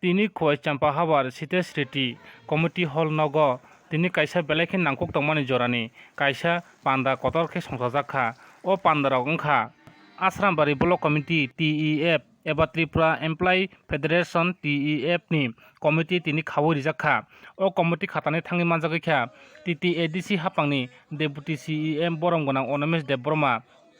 তিনি খয় Champahour Sitesh Community Hall Nogo তিনি kaisa belekhin nangkuk tongmani jorani kaisa panda kotorkhe songsajakha o pandara wngkha Asrambari Block Committee TEF eba Tipra Employee Federation TEF ni committee tini khawui rijakha o committee khatani thangi manjagikha TTADC hapangni Deputy CEM Boromgonang Onomesh Debborma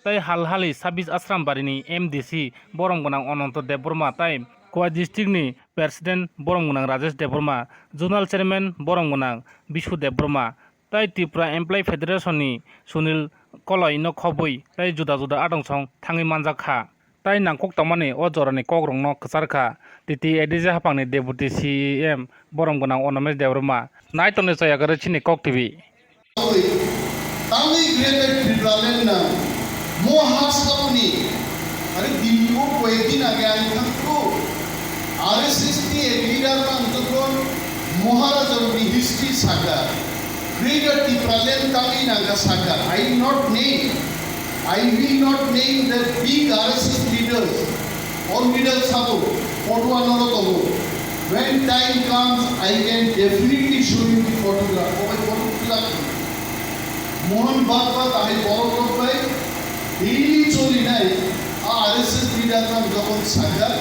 tai halhali 26 Asrambari ni MDC Boromgonang Ononto Debborma tai Koa District ni President Boromgonang Rajesh Debborma Zonal Chairman Boromgonang Bishu Debborma tai Tipra Employee Federation ni Sunil Koloi no khobui tai juda juda adongsong thangi manjakha tai nangkok tamani o jorani kogrong no khacharkha TTADC hapangni Deputy CEM Boromgonang Onomesh Debborma naitone chayagare chini kok TV Tangi created Tribunal na mohasapni अरे दिल्ली को कोई दिन आ गया है तो RSS की leader का अंतर्गत महाराज और history saga greater Tipralen Tangi Naga saga I will not name the big RSS leaders or middle sabo photo another tomo when time comes I can definitely show you the photograph oh my photograph Mohan Bhagwat I borrow by daily choli nai RSS leader from Gopal Sagar.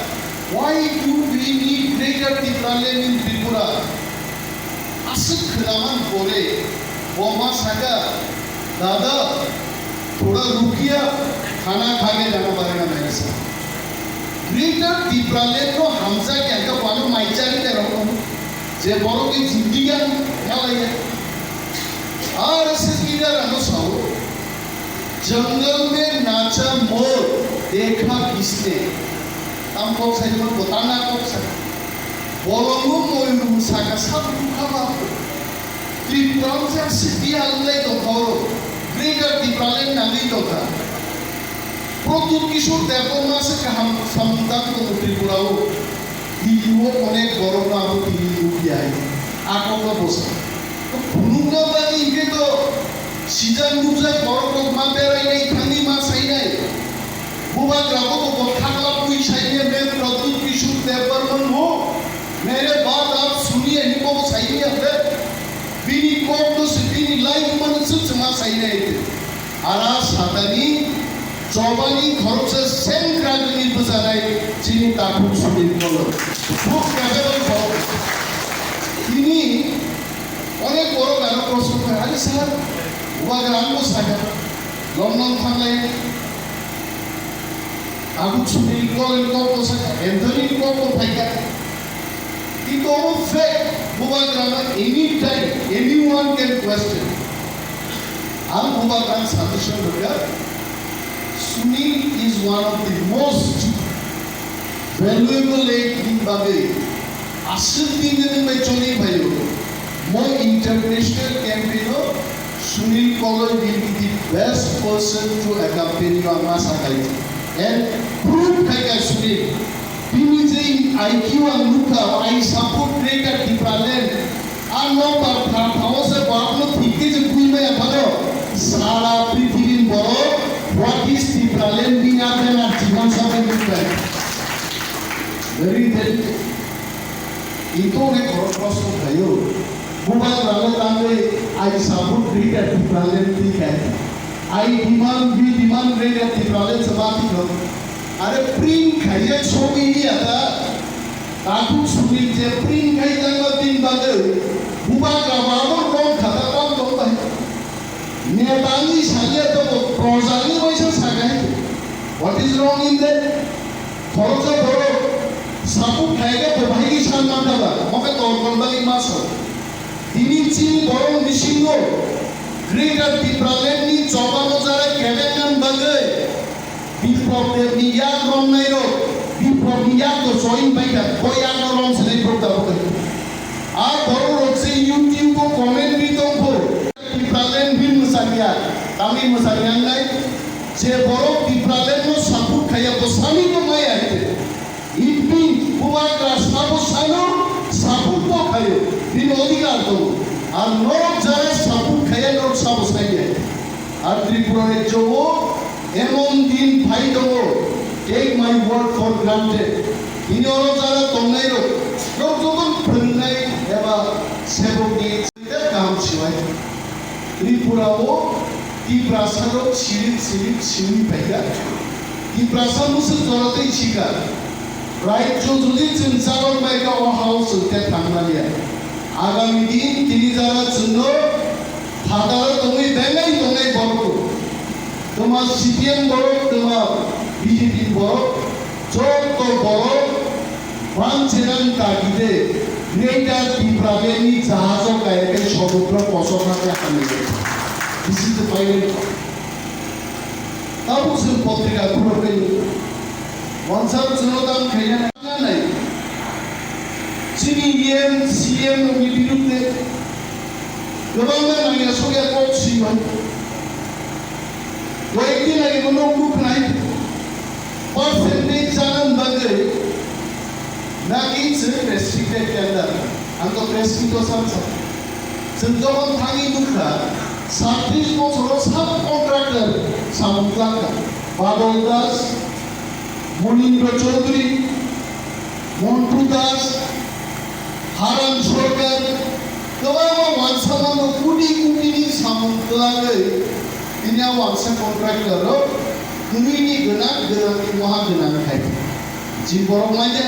Why do we need greater Tipralen in Tripura? Asik Raman bole, Boma Sagar, Dada, थोड़ा रुकिया खाना खा के जाना पड़ेगा मेरे साथ greater Tipralen को हमसा क्या का पालो माइचारी कर रहा हूँ जे बोलो कि जिंदगी क्या लगे RSS leader अनो साओ जंगल में नाचा मोर देखा किसने हम लोग सही में बताना कौन सा बोलोगो मोयू साका सब दुखा बाप त्रिपुरा से सिटी आलले तो खाओ ग्रेटर Tipralen नाली तो था प्रोतुर किशोर देवबर्मा से हम समुद्र को त्रिपुरा हो दिल्ली कोने गौरवना हो दिल्ली किया है आकों का बोसा तो भूलूंगा बानी ये तो सीजन मुझे गौरव माँ तेरा ये खानी माँ सही नहीं बुआ ग्रामों को बखाला कोई चाहिए मैं प्रदूत किशोर देवबर्मन हो मेरे बात आप सुनिए इनको वो सही नहीं है बिनी कोट तो सिटी लाइफ मन से समाज सही नहीं है आरास साधनी चौबानी खरों से सेम क्रांति बजाए चीनी ताकू सुनिए बोलो वो कैसे बोलो इन्हीं अनेक बोलो गाना प्रोसेस में आले सर बुआ ग्रामों सागर London Thane Aku sudah ikut kau saja, Anthony kau pakai. Itu orang fact, bukan kerana anytime anyone can question. Am bukan suggestion berkata, Sunil is one of the most valuable in Babe. Asal tinggal ni macam ni bayu. More international campaigner, Sunil College will be the best person to accompany you on masa kali. And prove Khajkha Sunil. Pinijay IQ and Luka, I support greater Tipralen. I'm not a house of Babno Thickage of Queen Apollo. Sara Prithivin Boro, what is Tipralen being up and at Timon Sabin? Very intelligent. Ito ne cross of Kayo. Buba Ralatame, I support greater Tipralen Thickage. I demand, we demand greater Tipralen Sabati. अरे print खाइए छोड़ी नहीं आता ताकू सुनी जे print खाई तंगा दिन बाजे बुबा का बाबू कौन खाता कौन तो भाई नेतानी साले तो प्रोजानी वैसे सागे what is wrong in that थोड़ा सा बोलो साबु खाएगा तो भाई की शान मानता बा मौके तो कौन मासो दिनीची बोलो निशिंगो greater Tipralen ni चौबानो जारे केलेंगन बाजे Before the Niyak Rom Nairo, before Niyak to join by the Koyano Rom Celebrate the Book. Our Boro say YouTube commentary to go. Tipralen Bin Musaria, Tami Musarian like, say Boro Tipralen no Sapu Kaya to Sami to my ate. It means Puaka Sapu Sano, Sapu to Kayo, Bin Odigato, and no Jara Sapu Kaya no Sapu Saya. Our Tripura Joe. এমন দিন ভাই দেবো, take my word for granted. ইনি ওরা যারা তোমরাই Tripurawo Tiprasaro Shiri Paya Tiprasamus Dorothy Chica Right to Judith in Saron by our house of Tetangalia Agamidin Tinizara Suno Hadar Tomi Bengai Tongai Boroko Toma CPM Borok Toma BJP Borok Choko Borok Pancheran Tagide Greater Tipraveni Zahazo Kayake Shogotra Posokaka Hamile. This is the final part. Tapos yung potrika puro kayo. Once up sunodang kaya na Sini CM ng ibinute. Gawang na nangyay sugya ko siyo. Wait din lagi mo nung group na ito. Percentage jalan bagay. Naging sir restricted tender. Ang to prescrito samsa. Senjong tangi dukha. 37 বছর সব contractor সামুদ্রাঙ্গা বাদল দাস মনীন্দ্র চৌধুরী মন্টু দাস হারান সরকার gobaं wansaman kudi ni samuntlagai ini wansa kontraktor ini genang ni maha genang kai jin borok maja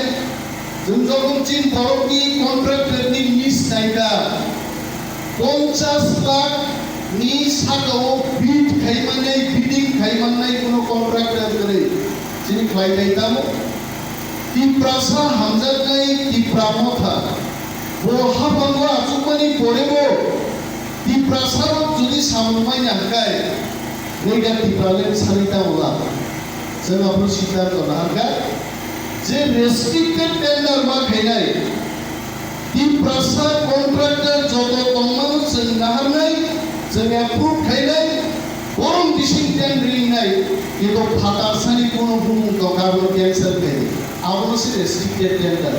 जों যখন চীন বরফনি কন্ট্রাক্টরনি miss নাইকা 50 লাখ নি সাকাও bit খাইমানাই bidding খাইমানাই কোনো contractor করে যিনি খাইলাইতামো টিপ্রাসা হামজানাই টিপ্রামথা বহাবাঙ্গ আচুমানি পড়েবো টিপ্রাসার যদি সামমাই নাকাই নেগা টিপ্রালেন সারিতা ওলা जों आपनो सिद्धांत नागा जे रेस्ट्रिक्टेड टेंडर मा खाइनाय टिप्रासा कन्ट्राक्टर जत तंमानो जों नाहारनाय जों एप्रुव खाइनाय गरम डिसिं टेंडरिं नाय एतो फाटारसानि कोनो बुमुं दकाबो कैंसर खाइ आपनो से रेस्ट्रिक्टेड टेंडर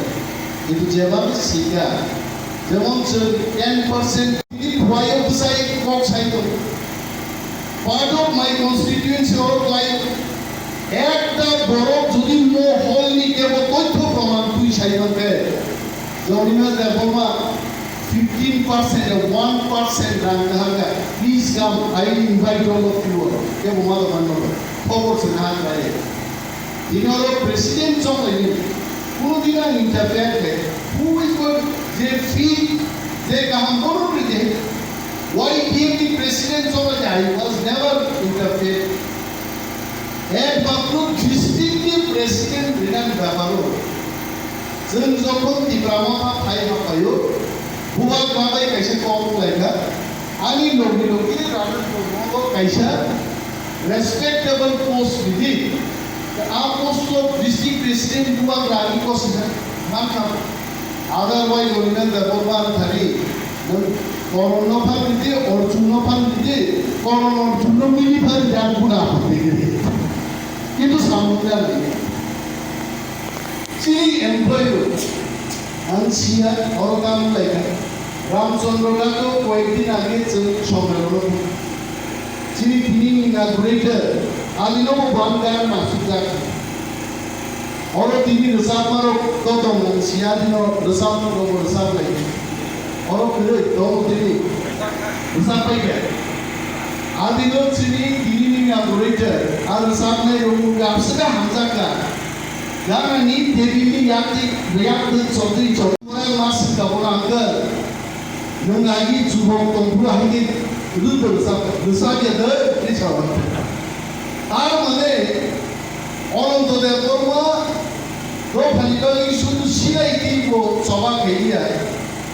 एतो जेबाबो सिगा जेमन जों 10% नि भय बुसाय कक Saito part of my constituency or like একটা বরফ যদি মো হল নি কেব তথ্য প্রমাণ তুই সাইনকে জরিমা দেবমা 15% or 1% রাং হাগা please come I invite all of you কেব মাল মানো খবর শোনা যায় ইনর প্রেসিডেন্ট চলে কোন দিন interfere K who is going যে ফি যে কাম করো রে why being the president চলে যায় I was never interfered একমাত্র ডিস্ট্রিক্ট প্রেসিডেন্ট রিনান ব্যাপারও जों যখন টিপ্রামা ফাই হাপায়ো বুবা গাবাই কাইসে কম লাইকা আনি লগি লগি রাজন প্রমো কাইসা রেসপেক্টেবল পোস্ট বিধি আ পোস্ট অফ ডিস্ট্রিক্ট প্রেসিডেন্ট বুবা রানি কোসা মান কাম আদারওয়াইজ রিনান ব্যাপারবা থাকি করোনা ফান দিতে অর্জুন ফান দিতে করোনা অর্জুন মিলি ফান জানবুনা কিন্তু সামুদ্রা নেই চিনি এমপ্লয়ি আনসিয়া অরগাম লাইকা রামচন্দ্রনাথ কয়েকদিন আগে সম্মেলন চিনি তিনি ইনাগুরেটর আলিনো বানগার মাসুজাক অর তিনি রসামারো কদম আনসিয়া দিনো রসামারো রসাম লাইকা অর করে দম তিনি রসাপাইকা आदिनो चिनी दिनी आबरेटर आरो सामने रोमुगा आपसगा हामजाका गानानि देबिनि याति रियाक्ट चौधरी चौधरी मास गाबोना अंकल नंगागि जुबक तंबु हांगि रुदो रुसागे द रिचाव आर माने अनंत देव बर्मा दो फालिकानि सुदु सिनाय किबो सभा खेलिया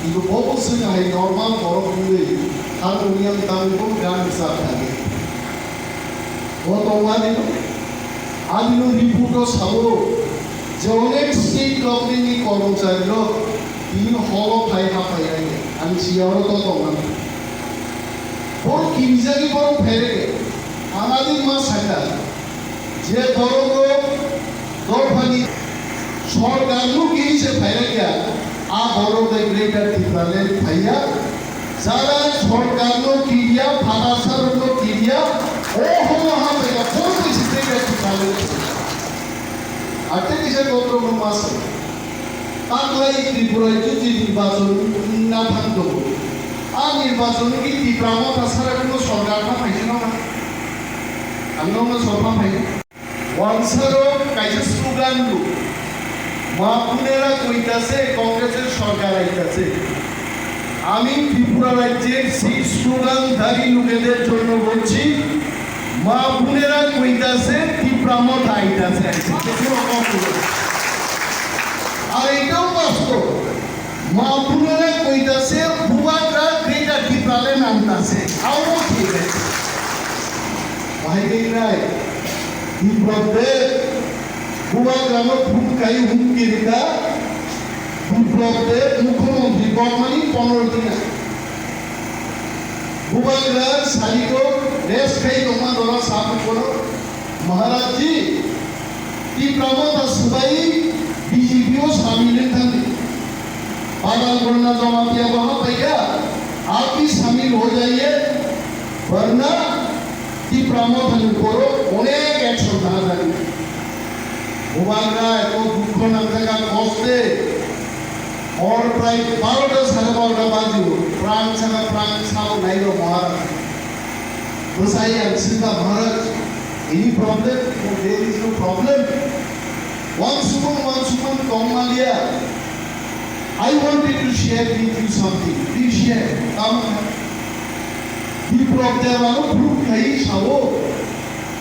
इबो बबसो हाय नर्माल बरफ बुंदै हारमोनियम दामखौ गान जाथागे गतवादिनो आदिनो रिपोर्टो साबो जे अनेक स्टेट गभर्नमेन्टनि कर्मचारील तीन हल फाइ हाफायागे आं सियावरो तो दंमोन बर किमजागि बर फेरेगे आमादि मा साका जे बरगो दरफानि सरकारनु किसे फाइरागिया आ बरगो ग्रेटर टिप्राले फाइया যারা সরকারও কিরিয়া ফারাসারও কিরিয়া ও হলো হামেগা কোন কিছু থেকে ভালো আতে কিসে কন্ট্রোল মাস তাকলাই ত্রিপুরায় যদি নির্বাচন না থাকতো আর নির্বাচন কি তীব্রামত আসার কোনো সরকার না পাইছে না আমরা সরকার পাই ওয়ানসারও কাইছে স্লোগান মা পুনেরা কইতাছে কংগ্রেসের সরকার আইতাছে আমি ত্রিপুরা রাজ্যের সেই স্লোগানধারী লোকেদের জন্য বলছি মা বোনেরা কইতাছে তীব্রামত আইতাছে আর এটাও বাস্তব মা বোনেরা কইতাছে বুবাকরা গ্রেটার ত্রিপুরালে নামতাছে আরও ঠিক আছে ভাই নাই বিপ্লবদের বুবাকরানো ভূমিকায় হুমকি রেখা বিপ্লবদের মুখ্যমন্ত্রী বর্মানি 15 দিন बुबाग्रा साली को रेस कई लोगों द्वारा साबित करो महाराज जी की प्रमोद सुबाई बीजेपी को शामिल हैं पागल करना जमा किया वहाँ भैया आप भी शामिल हो जाइए वरना की प्रमोद हमें करो उन्हें एक्शन कहा जाएगा बुबाग्रा को दुख नंबर का कॉस्टे और प्राय 12টা সাড়ে 12টা বাজিও প্রাণ ছাড়া নাই লো মহারাজ বসাই আনসিদা মহারাজ any problem no there is no problem one suman Komalia I wanted to share with you something please share come বিপ্লব দেওয়ানো গ্রুপ খাই সাবো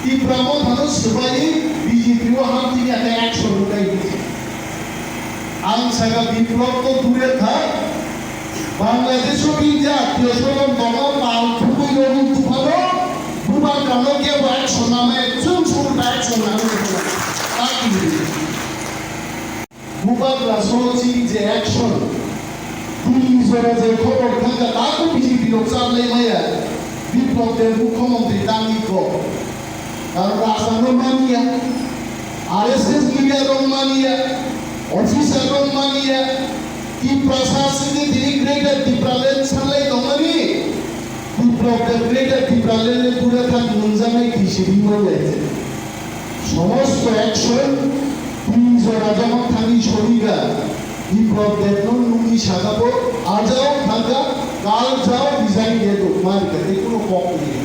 তীব্রাম ভালো সবাই বিজেপি ও হাত দিয়ে একটা অ্যাকশন উঠাই দিয়েছে আনসাগা বিপ্লব তো দূরে থাক বাংলাদেশও কি জাতীয় সরকার দল পালটুকুই রঙিন তুফানো বুবার কানকে অ্যাকশন নামে চুনচুর অ্যাকশন নামে তাকি বুবার রাসোচি যে অ্যাকশন পুলিশরা যে খবর থাকা তাকে বিজেপি লোক চাললে মায়া বিপ্লবদের মুখ্যমন্ত্রী দামি কো কারণ রাস্তা Romania RSS leader Romania officer Romania की प्रशासनिक ग्रेटर टिप्रालेन साले दमनी বিপ্লবদের গ্রেটার টিপ্রালেনে পুরো থাক মঞ্জামে হিসেবে হয়েছে সমস্ত অ্যাকশন পুলিশ রাজমত থাকি শরীরা বিপ্লবদের নুনি সাজাবো আজাও থাকা কাল যাও ডিজাইন দিয়ে দো মার্কা কোনো পক নেই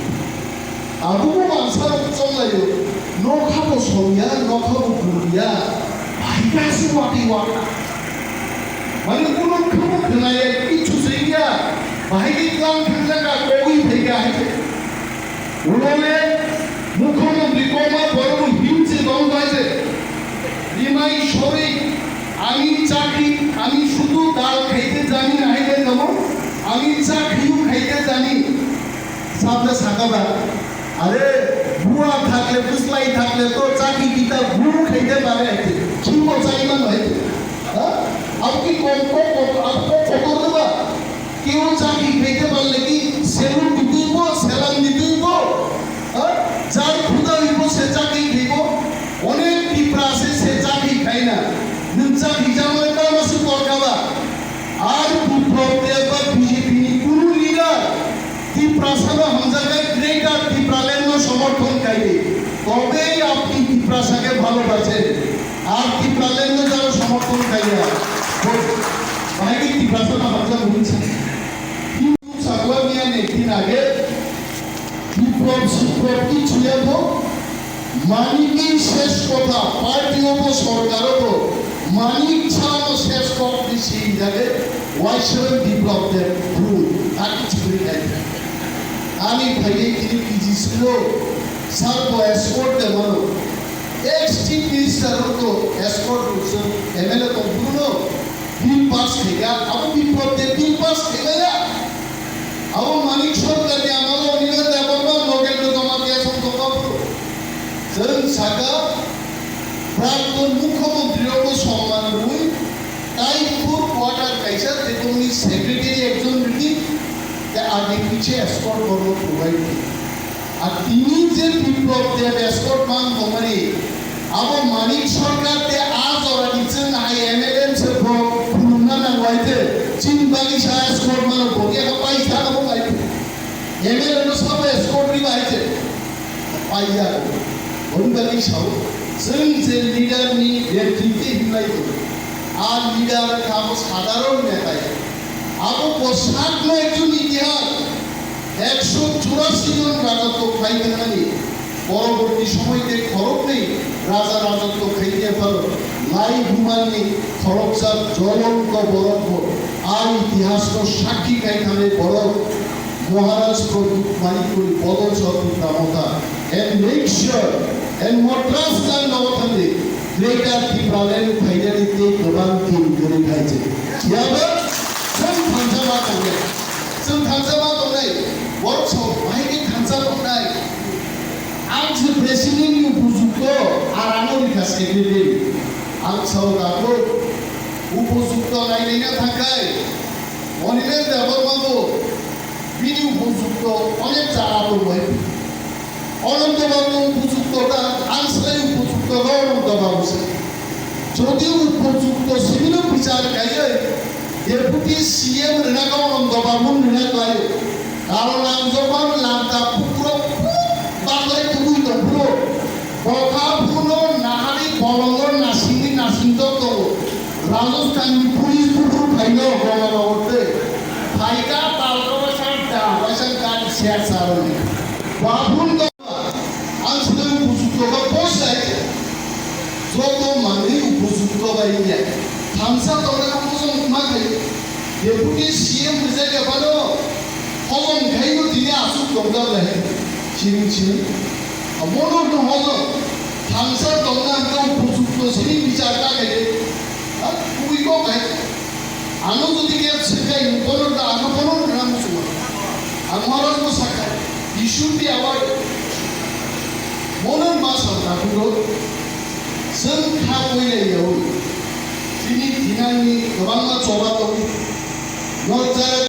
আবুও আনসার চলাইও নখাবো সইয়া নখাবো গুলিয়া ভাইকাসি ওয়াটি ওয়াটা মানে কোনো খবর খেলায় কিছু সেইয়া ভাইকি কাম থাকা কই থেকে আছে উনালে মুখ্যমন্ত্রী কমা বড় হিংসে দল হয়েছে রিমাই সরে আমি শুধু ডাল খাইতে জানি না হাইতে যাব আমি চাকরিও খাইতে জানি সামনে সাকাবা আরে বুয়া থাকলে বুসলাই থাকলে তো চাকরি দিতা গুরু খাইতে পারে কি চাইবা নয় আপনি আপনি কত দেবা কেউ চাকরি খাইতে পারলে কি সেলুন দিতেইব সেলাম দিতেইব যার ক্ষুদা হইব সে চাকরি খাইব অনেক টিপ্রা আছে সে চাকরি খায় না চাকরি জামাই কাম আছে দরকাবা আর বিপ্লব দেব বিজেপি কোনো লিডার টিপ্রা সাবা হামজাগায় গ্রেটার টিপ্রালেন সমর্থন খাইবে তবেই আপনি টিপ্রাসাকে ভালোবাসেন আর টিপ্রালেন যারা সমর্থন খাইয়া ভাইকে টিপ্রাসা হামজা বলছে কিন্তু সাগলা মিয়া একদিন আগে বিপ্লব কি ছুঁয়ে তো মানিকই শেষ কথা পার্টি হবো সরকার হবো মানিক ছাড়ানো শেষ কথা সেই জায়গায় ওয়াইসের বিপ্লবদের ভুল তাকে ছুরি খাইবে আমি ভাইকে তিনি পিজি ছিল সার্ব এসকোর্ট দেওয়ানো এক্স চিফ মিনিস্টার তো এসকোর্ট করছেন এমএলএ তো পুরনো বিল পাস থেকে আবু বিপ্লবদের বিল পাস থেকে আবু মানিক সরকারকে আমাদের অনিবার্য দেওয়া নোবেল জমা দিয়ে সম্ভব जों साका प्राक्तन मुख्यमंत्री सम्मान रही टाइपुर क्वार्टर कैसा तेतुनी सेक्रेटरी একজন রিটি আগে পিছে এসকর্ট করব প্রোভাইড আর তিনি যে বিপ্লব দেব এসকর্ট মান মানে আবো মানিক সরকার তে আজ ওরা দিচ্ছেন আই এমএলএম সে খুলনা না হইতে চিনবালি সা এসকর্ট মানে বগে পয়সা না বলাইতে এমএলএম সব এসকর্ট রিবাইতে পাইয়া বন্ধুবালি সব जों যে লিডারনি ব্যক্তিত্ব হিলাই আর লিডার কাম সাধারণ নেতায় আবু বসাকনো একজন ইতিহাস 184 জন রাজত্ব খাইতেনানি পরবর্তী সময়তে খরক নেই রাজা রাজত্ব খাইতে পারো লাই ঘুমানি খরকসার জ্বলন্ত বরফ আর ইতিহাস সাক্ষী খাইখানে বরফ মহারাজ প্রদীপ মানিকুরি বদল সত্তা and make sure and Madras dan nawatande greater Tipraland Khajkha goban kim gore khaiche yaba sam thansama tongnai workshop maike thansa tongnai ang se president ni upojukto ar anarika secretary ang saudako উপযুক্ত নাই না থাকায় অনিমেষ দেববর্মাবো বিনি উপযুক্ত অনেক চালাবো হয় অনন্তবাবু উপযুক্ততা আনসাই উপযুক্ত অনন্তবাবু যদিও উপযুক্ত সিভিল বিচার গাইয়ে ডেপুটি সিএম রেনাকা অনন্তবাবু রেনাকায় কারণ আঞ্জমান লাঙ্কা পুকুর বাংলায় খুবই দপুরো বকা পুনো নাহারি বলঙ্গর নাসিংনি নাসিংত তো রাজস্থান পুলিশ পুকুর ফাইল গণনগরতে ফাইকা তালকবাসার দা বাসার কাজ শেয়ার সারনি বাবুন আনসাই উপযুক্ত বা পোস্টায় যত মানে উপযুক্ত বাইনে থামসা তোমরা উপযুক্ত মাকে ডেপুটি সিএম রিজাইকে ভালো হজন খাইও দিনে আসুক তোমরা লাগে চিনি চিনি মনোর তো হজন থামসা তোমরা উপযুক্ত সেই বিচারটা খাইলে খুবই কম খাই আনো যদি কে সেটাই উপরটা আনো কোনো নাম শুনো আমার তো শাখা ইস্যুটি আবার মনের মাসা ঠাকুর जों खावैलायाव दिनै दिनांनि गोबां बाथ्रा दं